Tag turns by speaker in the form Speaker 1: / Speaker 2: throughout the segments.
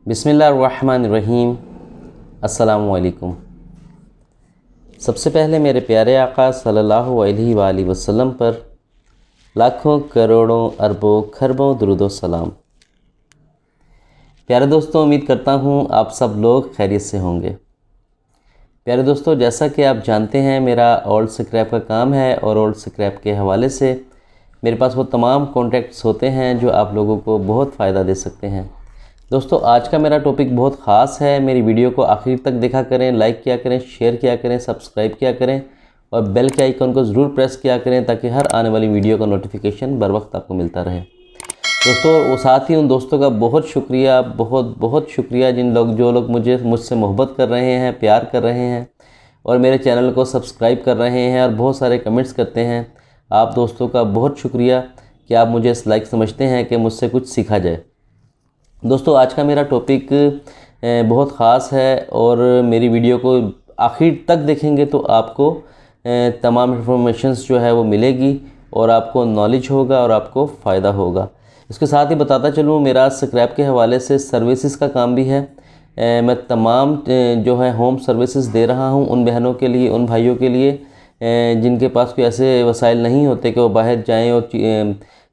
Speaker 1: बिस्मिल्लाहिर्रहमानिर्रहीम। अस्सलामुअलैकुम। सबसे पहले मेरे प्यारे आका सल्लल्लाहु अलैहि वसल्लम पर लाखों करोड़ों अरबों खरबों दुरूद सलाम। प्यारे दोस्तों, उम्मीद करता हूँ आप सब लोग खैरियत से होंगे। प्यारे दोस्तों, जैसा कि आप जानते हैं मेरा ओल्ड स्क्रैप का काम है और ओल्ड स्क्रैप के हवाले से मेरे पास वो तमाम कॉन्टैक्ट्स होते हैं जो आप लोगों को बहुत फ़ायदा दे सकते हैं। दोस्तों, आज का मेरा टॉपिक बहुत ख़ास है। मेरी वीडियो को आखिर तक देखा करें, लाइक किया करें, शेयर किया करें, सब्सक्राइब किया करें और बेल के आइकन को ज़रूर प्रेस किया करें ताकि हर आने वाली वीडियो का नोटिफिकेशन बर वक्त आपको मिलता रहे। दोस्तों, वो साथ ही उन दोस्तों का बहुत शुक्रिया, बहुत बहुत शुक्रिया जो लोग मुझसे मोहब्बत कर रहे हैं, प्यार कर रहे हैं और मेरे चैनल को सब्सक्राइब कर रहे हैं और बहुत सारे कमेंट्स करते हैं। आप दोस्तों का बहुत शुक्रिया कि आप मुझे इस लायक समझते हैं कि मुझसे कुछ सीखा जाए। दोस्तों, आज का मेरा टॉपिक बहुत ख़ास है और मेरी वीडियो को आखिर तक देखेंगे तो आपको तमाम इन्फॉर्मेशंस जो है वो मिलेगी और आपको नॉलेज होगा और आपको फ़ायदा होगा। इसके साथ ही बताता चलूँ, मेरा स्क्रैप के हवाले से सर्विसेज का काम भी है। मैं तमाम जो है होम सर्विसेज दे रहा हूँ उन बहनों के लिए, उन भाइयों के लिए जिनके पास कोई ऐसे वसाइल नहीं होते कि वो बाहर जाएँ और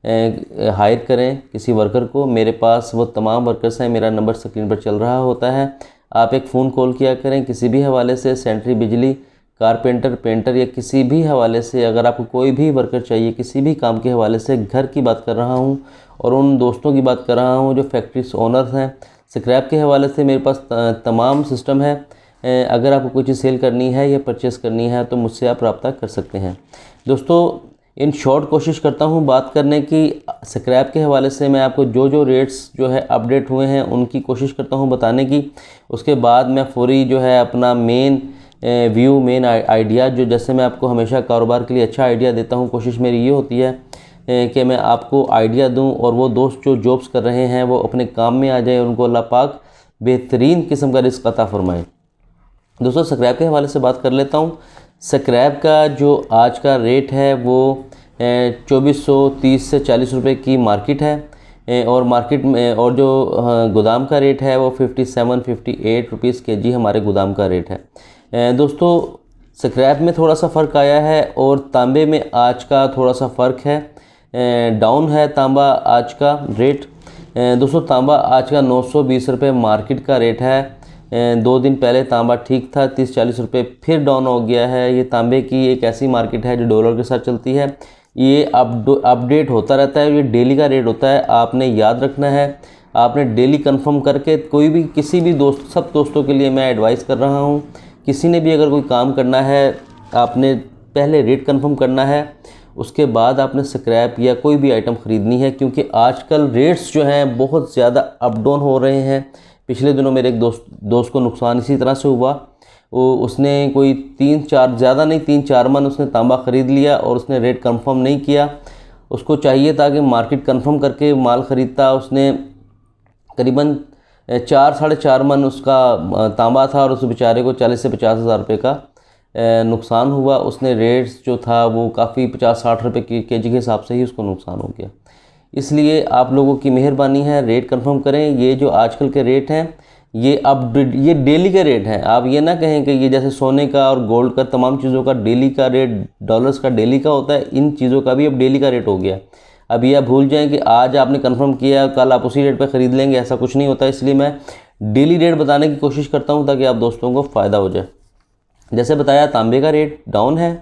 Speaker 1: हायर करें किसी वर्कर को। मेरे पास वो तमाम वर्कर्स हैं। मेरा नंबर स्क्रीन पर चल रहा होता है। आप एक फ़ोन कॉल किया करें किसी भी हवाले से, सेंट्री, बिजली, कारपेंटर, पेंटर या किसी भी हवाले से। अगर आपको कोई भी वर्कर चाहिए किसी भी काम के हवाले से, घर की बात कर रहा हूँ और उन दोस्तों की बात कर रहा हूँ जो फैक्ट्रीज ओनर्स हैं। स्क्रैप के हवाले से मेरे पास तमाम सिस्टम है। अगर आपको कोई चीज़ सेल करनी है या परचेज़ करनी है तो मुझसे आप रब्ता कर सकते हैं। दोस्तों, इन शॉर्ट कोशिश करता हूँ बात करने की। स्क्रैप के हवाले से मैं आपको जो रेट्स जो है अपडेट हुए हैं उनकी कोशिश करता हूँ बताने की। उसके बाद मैं फौरी जो है अपना मेन व्यू, मेन आइडिया, जो जैसे मैं आपको हमेशा कारोबार के लिए अच्छा आइडिया देता हूँ, कोशिश मेरी ये होती है कि मैं आपको आइडिया दूँ और वो दोस्त जो जॉब्स कर रहे हैं वो अपने काम में आ जाए, उनको अल्लाह पाक बेहतरीन किस्म का रिज़्क़ अता फरमाए। दोस्तों, स्क्रैप के हवाले से बात कर लेता हूँ। स्क्रैप का जो आज का रेट है वो 2430 से 40 रुपये की मार्केट है और मार्केट में और जो गोदाम का रेट है वो 57-58 रुपीज़ केजी हमारे गोदाम का रेट है। दोस्तों, स्क्रैप में थोड़ा सा फ़र्क आया है और तांबे में आज का थोड़ा सा फ़र्क है, डाउन है तांबा आज का रेट। दोस्तों, तांबा आज का 920 रुपये मार्केट का रेट है। 2 दिन पहले तांबा ठीक था 30-40 रुपये, फिर डाउन हो गया है। ये तांबे की एक ऐसी मार्केट है जो डॉलर के साथ चलती है। ये अपडेट होता रहता है। ये डेली का रेट होता है। आपने याद रखना है, आपने डेली कंफर्म करके कोई भी किसी भी दोस्त, सब दोस्तों के लिए मैं एडवाइस कर रहा हूँ, किसी ने भी अगर कोई काम करना है आपने पहले रेट कंफर्म करना है, उसके बाद आपने स्क्रैप या कोई भी आइटम ख़रीदनी है, क्योंकि आजकल रेट्स जो हैं बहुत ज़्यादा अप डाउन हो रहे हैं। पिछले दिनों मेरे एक दोस्त को नुकसान इसी तरह से हुआ। उसने कोई 3-4, ज़्यादा नहीं 3-4 मन उसने तांबा ख़रीद लिया और उसने रेट कंफर्म नहीं किया। उसको चाहिए था कि मार्केट कंफर्म करके माल ख़रीदता। उसने करीबन 4-4.5 मन उसका तांबा था और उस बेचारे को 40 से 50 हज़ार रुपये का नुकसान हुआ। उसने रेट्स जो था वो काफ़ी 50-60 रुपये केजी के हिसाब से ही उसको नुकसान हो गया। इसलिए आप लोगों की मेहरबानी है, रेट कंफर्म करें। ये जो आजकल के रेट हैं ये डेली के रेट हैं। आप ये ना कहें कि ये जैसे सोने का और गोल्ड का तमाम चीज़ों का डेली का रेट, डॉलर्स का डेली का होता है, इन चीज़ों का भी अब डेली का रेट हो गया। अब ये आप भूल जाएं कि आज आपने कंफर्म किया कल आप उसी रेट पर ख़रीद लेंगे, ऐसा कुछ नहीं होता। इसलिए मैं डेली रेट बताने की कोशिश करता हूँ ताकि आप दोस्तों को फ़ायदा हो जाए। जैसे बताया, तांबे का रेट डाउन है।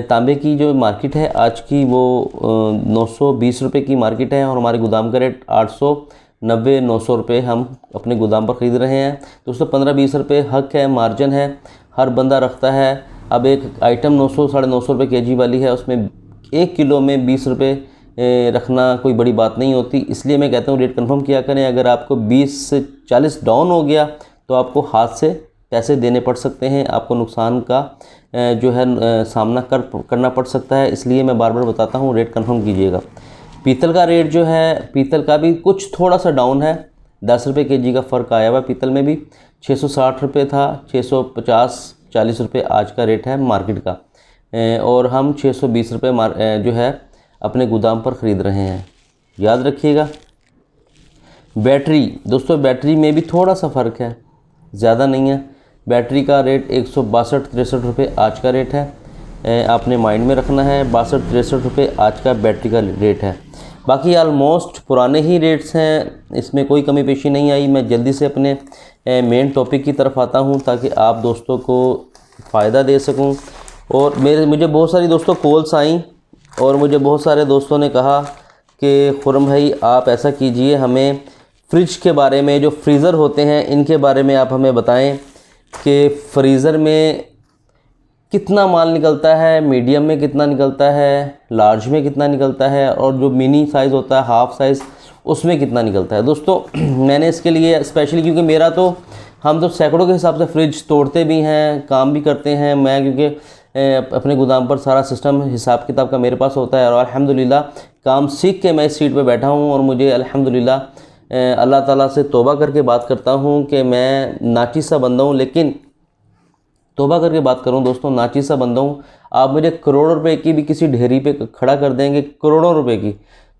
Speaker 1: तांबे की जो मार्केट है आज की वो 920 रुपये की मार्केट है और हमारे गोदाम का रेट 890-900 रुपये हम अपने गोदाम पर ख़रीद रहे हैं। दोस्तों, 15-20 रुपये हक है, मार्जिन है, हर बंदा रखता है। अब एक आइटम 900-950 रुपये केजी वाली है, उसमें 1 किलो में 20 रुपये रखना कोई बड़ी बात नहीं होती। इसलिए मैं कहता हूँ रेट कंफर्म किया करें। अगर आपको 20 से 40 डाउन हो गया तो आपको हाथ से पैसे देने पड़ सकते हैं, आपको नुकसान का जो है सामना करना पड़ सकता है। इसलिए मैं बार बार बताता हूँ रेट कंफर्म कीजिएगा। पीतल का रेट जो है, पीतल का भी कुछ थोड़ा सा डाउन है, 10 रुपये केजी का फ़र्क आया हुआ। पीतल में भी 660 रुपये था, 650-40 रुपये आज का रेट है मार्केट का और हम 620 रुपये जो है अपने गोदाम पर ख़रीद रहे हैं। याद रखिएगा। बैटरी दोस्तों, बैटरी में भी थोड़ा सा फ़र्क है, ज़्यादा नहीं है। बैटरी का रेट 162-63 रुपये आज का रेट है। आपने माइंड में रखना है, 62-63 रुपये आज का बैटरी का रेट है। बाकी ऑलमोस्ट पुराने ही रेट्स हैं, इसमें कोई कमी पेशी नहीं आई। मैं जल्दी से अपने मेन टॉपिक की तरफ आता हूं ताकि आप दोस्तों को फ़ायदा दे सकूं। और मुझे बहुत सारी दोस्तों कॉल्स आई और मुझे बहुत सारे दोस्तों ने कहा कि खुरम भाई आप ऐसा कीजिए, हमें फ्रिज के बारे में, जो फ्रीज़र होते हैं इनके बारे में आप हमें बताएं कि फ्रीज़र में कितना माल निकलता है, मीडियम में कितना निकलता है, लार्ज में कितना निकलता है, और जो मिनी साइज़ होता है हाफ़ साइज़ उसमें कितना निकलता है। दोस्तों मैंने इसके लिए स्पेशली, क्योंकि मेरा तो हम तो सैकड़ों के हिसाब से फ्रिज तोड़ते भी हैं, काम भी करते हैं। मैं क्योंकि अपने गोदाम पर सारा सिस्टम हिसाब किताब का मेरे पास होता है और अल्हम्दुलिल्लाह काम सीख के मैं इस सीट पे बैठा हूँ। और मुझे अल्हम्दुलिल्लाह अल्लाह ताला से तौबा करके बात करता हूँ कि मैं नाची सा बंदा हूँ, लेकिन तौबा करके बात करूं दोस्तों, नाची सा बंदा हूँ। आप मुझे करोड़ों रुपए की भी किसी ढेरी पे खड़ा कर देंगे, करोड़ों रुपए की,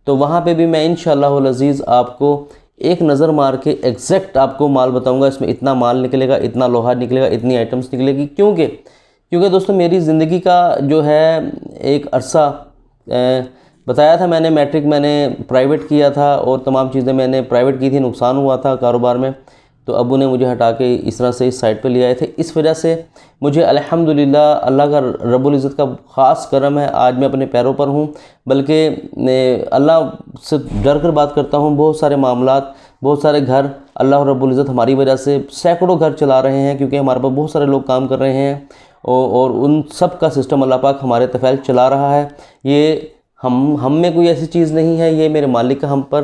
Speaker 1: तो वहाँ पे भी मैं इंशाअल्लाह अज़ीज़ आपको एक नज़र मार के एग्जैक्ट आपको माल बताऊंगा, इसमें इतना माल निकलेगा, इतना लोहा निकलेगा, इतनी आइटम्स निकलेगी। क्योंकि दोस्तों मेरी ज़िंदगी का जो है एक अरसा बताया था मैंने, मैट्रिक मैंने प्राइवेट किया था और तमाम चीज़ें मैंने प्राइवेट की थी, नुकसान हुआ था कारोबार में, तो अब्बू ने मुझे हटा के इस तरह से इस साइड पे ले आए थे। इस वजह से मुझे अल्हम्दुलिल्लाह अल्लाह का रब्बुल इज़्ज़त का ख़ास करम है, आज मैं अपने पैरों पर हूँ। बल्कि अल्लाह से डर कर बात करता हूँ। बहुत सारे मामलात, बहुत सारे घर अल्लाह रब्बुल इज़्ज़त हमारी वजह से सैकड़ों घर चला रहे हैं, क्योंकि हमारे पास बहुत सारे लोग काम कर रहे हैं और उन सब का सिस्टम अल्लाह पाक हमारे तफ़ैल चला रहा है। ये हम में कोई ऐसी चीज़ नहीं है, ये मेरे मालिक का हम पर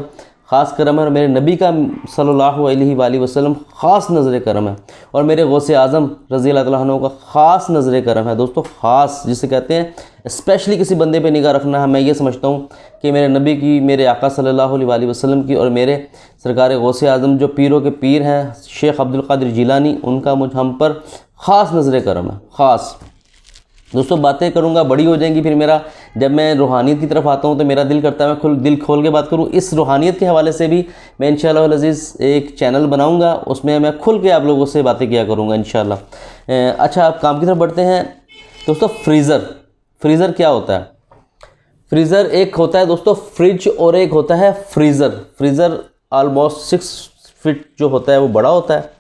Speaker 1: ख़ास करम है और मेरे नबी का सल्लल्लाहु अलैहि वसल्लम ख़ास नज़र करम है और मेरे गौसे आज़म रज़ी अल्लाह तआला अन्हु का ख़ास नज़र करम है। दोस्तों ख़ास जिसे कहते हैं स्पेशली किसी बंदे पे निगाह रखना है। मैं ये समझता हूँ कि मेरे नबी की, मेरे आका सल्लल्लाहु अलैहि वसल्लम की और मेरे सरकार गौसे आज़म जो पीरों के पीर हैं शेख अब्दुल कादिर जिलानी, उनका मुझ हम पर ख़ास नज़र करम है, ख़ास। दोस्तों बातें करूंगा बड़ी हो जाएंगी, फिर मेरा जब मैं रूहानियत की तरफ आता हूं तो मेरा दिल करता है मैं दिल खोल के बात करूं। इस रूहानियत के हवाले से भी मैं इंशाअल्लाह अज़ीज़ एक चैनल बनाऊंगा, उसमें मैं खुल के आप लोगों से बातें किया करूंगा इंशाअल्लाह। अच्छा, आप काम की तरफ बढ़ते हैं दोस्तों। फ्रीज़र क्या होता है? फ्रीज़र एक होता है दोस्तों फ्रिज और एक होता है फ्रीज़र ऑलमोस्ट 6 फीट जो होता है वो बड़ा होता है।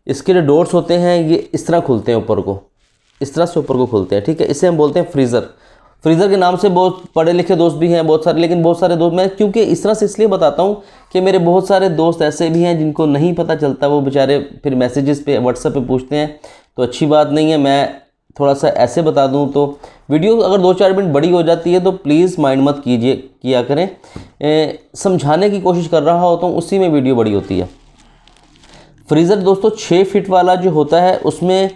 Speaker 1: इसके जो डोर्स होते हैं ये इस तरह खुलते हैं, ऊपर को इस तरह से ऊपर को खुलते हैं, ठीक है। इसे हम बोलते हैं फ्रीज़र के नाम से बहुत पढ़े लिखे दोस्त भी हैं बहुत सारे, लेकिन बहुत सारे दोस्त, मैं क्योंकि इस तरह से इसलिए बताता हूँ कि मेरे बहुत सारे दोस्त ऐसे भी हैं जिनको नहीं पता चलता, वो बेचारे फिर मैसेजेस पे व्हाट्सएप पे पूछते हैं, तो अच्छी बात नहीं है। मैं थोड़ा सा ऐसे बता दूँ तो वीडियो अगर 2-4 मिनट बड़ी हो जाती है तो प्लीज़ माइंड मत किया करें। समझाने की कोशिश कर रहा होता हूँ, उसी में वीडियो बड़ी होती है। फ्रीज़र दोस्तों 6 फीट वाला जो होता है उसमें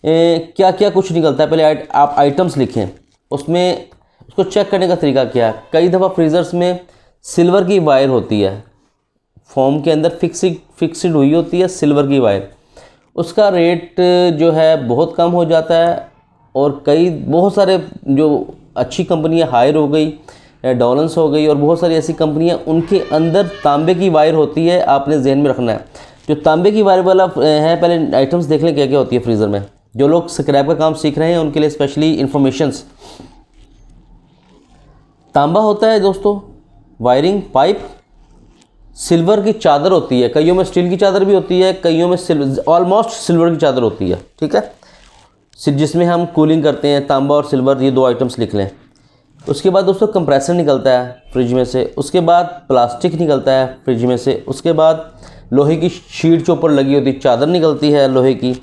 Speaker 1: क्या क्या कुछ निकलता है, पहले आप आइटम्स लिखें, उसमें उसको चेक करने का तरीका क्या है। कई दफ़ा फ्रीज़र्स में सिल्वर की वायर होती है, फोम के अंदर फिक्सड हुई होती है सिल्वर की वायर, उसका रेट जो है बहुत कम हो जाता है। और बहुत सारे जो अच्छी कंपनियां हायर हो गई, डॉलन्स हो गई और बहुत सारी ऐसी कंपनियां, उनके अंदर तांबे की वायर होती है। आपने जहन में रखना है जो तांबे की वायर वाला है, पहले आइटम्स देख लें क्या क्या होती है फ्रीज़र में। जो लोग स्क्रैप का काम सीख रहे हैं उनके लिए स्पेशली इन्फॉर्मेशंस। तांबा होता है दोस्तों वायरिंग पाइप, सिल्वर की चादर होती है, कईयों में स्टील की चादर भी होती है, कईयों में ऑलमोस्ट सिल्वर की चादर होती है, ठीक है, जिसमें हम कूलिंग करते हैं। तांबा और सिल्वर ये 2 आइटम्स लिख लें। उसके बाद दोस्तों कंप्रेसर निकलता है फ्रिज में से, उसके बाद प्लास्टिक निकलता है फ्रिज में से, उसके बाद लोहे की शीट जो ऊपर लगी होती है चादर निकलती है लोहे की,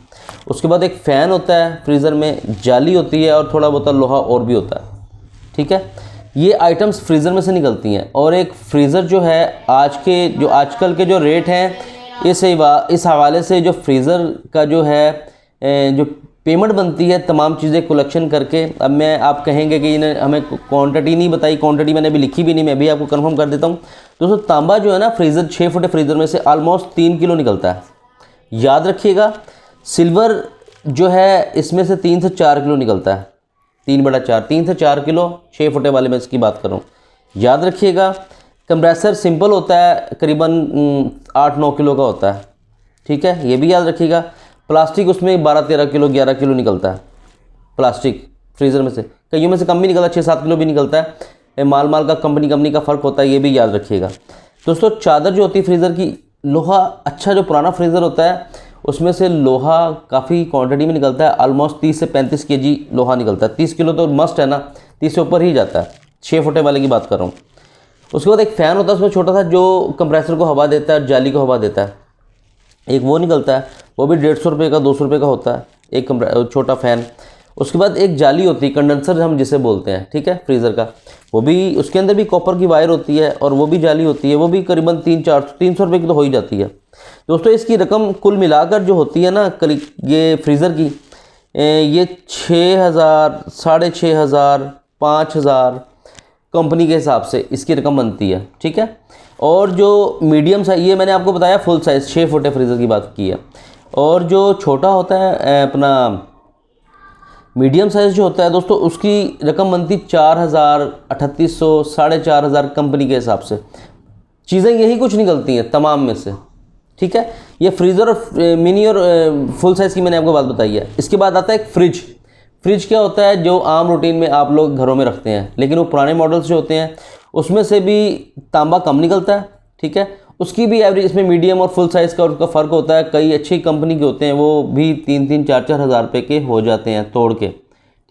Speaker 1: उसके बाद एक फ़ैन होता है फ्रीज़र में, जाली होती है और थोड़ा बहुत लोहा और भी होता है, ठीक है। ये आइटम्स फ्रीज़र में से निकलती हैं। और एक फ्रीज़र जो है आजकल के जो रेट हैं इस हवाले से, जो फ्रीज़र का जो है जो पेमेंट बनती है तमाम चीज़ें कलेक्शन करके, अब मैं आप कहेंगे कि इन्हें हमें क्वांटिटी नहीं बताई, क्वांटिटी मैंने अभी लिखी भी नहीं, मैं भी आपको कंफर्म कर देता हूँ दोस्तों। तांबा जो है ना फ्रीज़र 6 फुट फ्रीज़र में से ऑलमोस्ट 3 किलो निकलता है, याद रखिएगा। सिल्वर जो है इसमें से 3 से 4 किलो निकलता है, 3/4 3 से 4 किलो 6 फुटे वाले में इसकी बात कर रहा हूँ, याद रखिएगा। कंप्रेसर सिंपल होता है, करीबन 8-9 किलो का होता है, ठीक है, ये भी याद रखिएगा। प्लास्टिक उसमें 12-13 किलो 11 किलो निकलता है प्लास्टिक फ्रीज़र में से, कईयों में से कम भी निकलता है, 6-7 किलो भी निकलता है। माल का कंपनी का फ़र्क होता है, ये भी याद रखिएगा। दोस्तों चादर जो होती है फ्रीज़र की, लोहा अच्छा जो पुराना फ्रीज़र होता है उसमें से लोहा काफ़ी क्वांटिटी में निकलता है, ऑलमोस्ट 30 से 35 kg लोहा निकलता है। 30 किलो तो मस्ट है ना, 30 से ऊपर ही जाता है, 6 फुटे वाले की बात कर रहा हूँ। उसके बाद एक फ़ैन होता है उसमें छोटा सा, जो कंप्रेसर को हवा देता है और जाली को हवा देता है, एक वो निकलता है, वो भी 150 रुपये का 200 रुपये का होता है एक छोटा फ़ैन। उसके बाद एक जाली होती है, कंडेंसर हम जिसे बोलते हैं, ठीक है, फ्रीज़र का, वो भी, उसके अंदर भी कॉपर की वायर होती है और वो भी जाली होती है, वो भी करीबन 300 रुपये की तो हो ही जाती है। दोस्तों इसकी रकम कुल मिलाकर जो होती है ना, ये फ्रीज़र की, ये 6,000, 6,500, 5,000 कंपनी के हिसाब से इसकी रकम बनती है, ठीक है। और जो मीडियम साइज, ये मैंने आपको बताया फुल साइज़ 6 फुटे फ्रीज़र की बात की है, और जो छोटा होता है अपना मीडियम साइज़ जो होता है दोस्तों, उसकी रकम बनती 4,000, 3,800, 4,500 कंपनी के हिसाब से। चीज़ें यही कुछ निकलती हैं तमाम में से, ठीक है। ये फ्रीज़र और मिनी और फुल साइज़ की मैंने आपको बात बताई है। इसके बाद आता है एक फ्रिज। फ्रिज क्या होता है, जो आम रूटीन में आप लोग घरों में रखते हैं, लेकिन वो पुराने मॉडल्स जो होते हैं उसमें से भी तांबा कम निकलता है, ठीक है। उसकी भी एवरेज, इसमें मीडियम और फुल साइज़ का उसका फ़र्क होता है। कई अच्छी कंपनी के होते हैं, वो भी 3-3, 4-4 हज़ार रुपये के हो जाते हैं तोड़ के,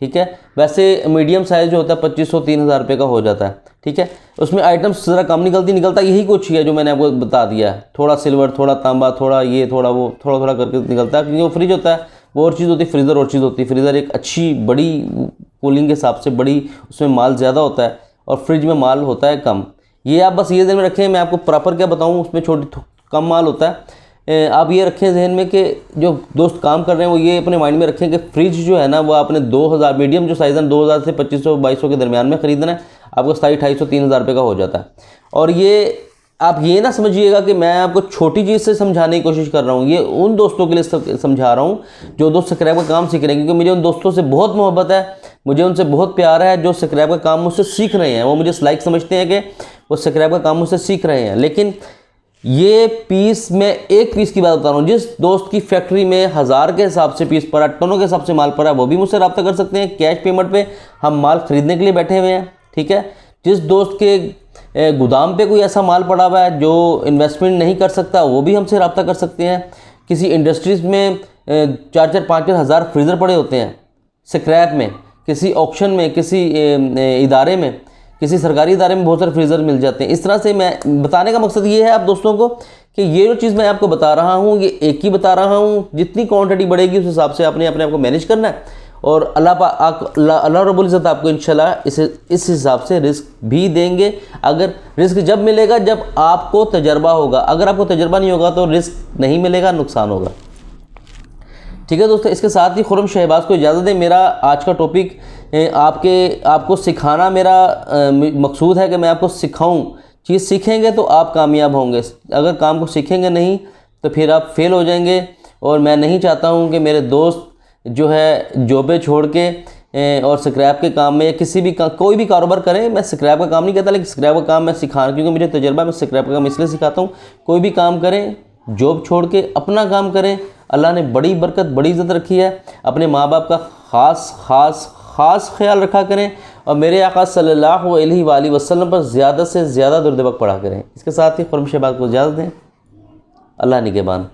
Speaker 1: ठीक है। वैसे मीडियम साइज़ जो होता है 2,500-3,000 रुपये का हो जाता है, ठीक है। उसमें आइटम्स ज़रा कम निकलता यही कुछ ही है जो मैंने आपको बता दिया है। थोड़ा सिल्वर, थोड़ा तांबा, थोड़ा ये, थोड़ा वो, थोड़ा थोड़ा करके निकलता है, क्योंकि वो फ्रिज होता है वो और चीज़ होती है, फ्रीज़र और चीज़ होती है। फ्रीज़र एक अच्छी बड़ी कूलिंग के हिसाब से बड़ी, उसमें माल ज़्यादा होता है, और फ्रिज में माल होता है कम। ये आप बस ये ध्यान में रखें, मैं आपको प्रॉपर क्या बताऊँ, उसमें कम माल होता है। आप ये रखें जहन में कि जो दोस्त काम कर रहे हैं वो ये अपने माइंड में रखें कि फ्रिज जो है ना, वो आपने 2,000 मीडियम जो साइज़ है 2,000 से 2,500-2,200 के दरमियान में ख़रीदना है, आपको 2,500-3,000 रुपये का हो जाता है। और ये आप ये ना समझिएगा कि मैं आपको छोटी चीज़ से समझाने की कोशिश कर रहा हूँ, ये उन दोस्तों के लिए समझा रहा हूँ जो दोस्त स्क्रैप का काम सीख रहे हैं, क्योंकि मुझे उन दोस्तों से बहुत मोहब्बत है, मुझे उनसे बहुत प्यार है जो स्क्रैप का काम मुझसे सीख रहे हैं। वो मुझे लाइक समझते हैं कि वो स्क्रैप का काम मुझसे सीख रहे हैं। लेकिन ये पीस, मैं एक पीस की बात बता रहा हूँ, जिस दोस्त की फैक्ट्री में 1000 के हिसाब से पीस पड़ा, टनों के हिसाब से माल पड़ा, वो भी मुझसे रब्ता कर सकते हैं। कैश पेमेंट पे हम माल खरीदने के लिए बैठे हुए हैं, ठीक है। जिस दोस्त के गोदाम पे कोई ऐसा माल पड़ा हुआ है जो इन्वेस्टमेंट नहीं कर सकता, वो भी हमसे रब्ता कर सकते हैं। किसी इंडस्ट्रीज़ में 4-4, 5-5 हज़ार फ्रीज़र पड़े होते हैं स्क्रैप में, किसी ऑक्शन में, किसी इदारे में, किसी सरकारी इदारे में बहुत सारे फ्रीज़र मिल जाते हैं। इस तरह से मैं बताने का मकसद ये है आप दोस्तों को कि ये जो चीज़ मैं आपको बता रहा हूँ, ये एक ही बता रहा हूँ, जितनी क्वांटिटी बढ़ेगी उस हिसाब से आपने अपने आप को मैनेज करना है। और अल्लाह रब्बुल इज़्ज़त आपको इंशाल्लाह इस हिसाब से रिस्क भी देंगे। अगर रिस्क जब मिलेगा जब आपको तजर्बा होगा, अगर आपको तजर्बा नहीं होगा तो रिस्क नहीं मिलेगा, नुकसान होगा, ठीक है दोस्तों। इसके साथ ही खुर्रम शहबाज को इजाज़त दें। मेरा आज का टॉपिक आपको सिखाना मेरा मकसूद है कि मैं आपको सिखाऊं। चीज़ सीखेंगे तो आप कामयाब होंगे, अगर काम को सीखेंगे नहीं तो फिर आप फेल हो जाएंगे। और मैं नहीं चाहता हूं कि मेरे दोस्त जो है जॉबें छोड़ के और स्क्रैप के काम में या किसी भी कोई भी कारोबार करें। मैं स्क्रैप का काम नहीं कहता, लेकिन स्क्रैप का काम मैं सिखा, क्योंकि मुझे तजर्बा, मैं स्क्रैप का काम इसलिए सिखाता हूँ। कोई भी काम करें, जॉब छोड़ के अपना काम करें। अल्लाह ने बड़ी बरकत, बड़ी इज़्ज़त रखी है। अपने माँ बाप का ख़ास ख्याल रखा करें, और मेरे आका सल्लल्लाहु अलैहि वसल्लम पर ज़्यादा से ज़्यादा दुरूद पढ़ा करें। इसके साथ ही खुर्रम शहबाज को इजाज़त दें। अल्लाह निगहबान।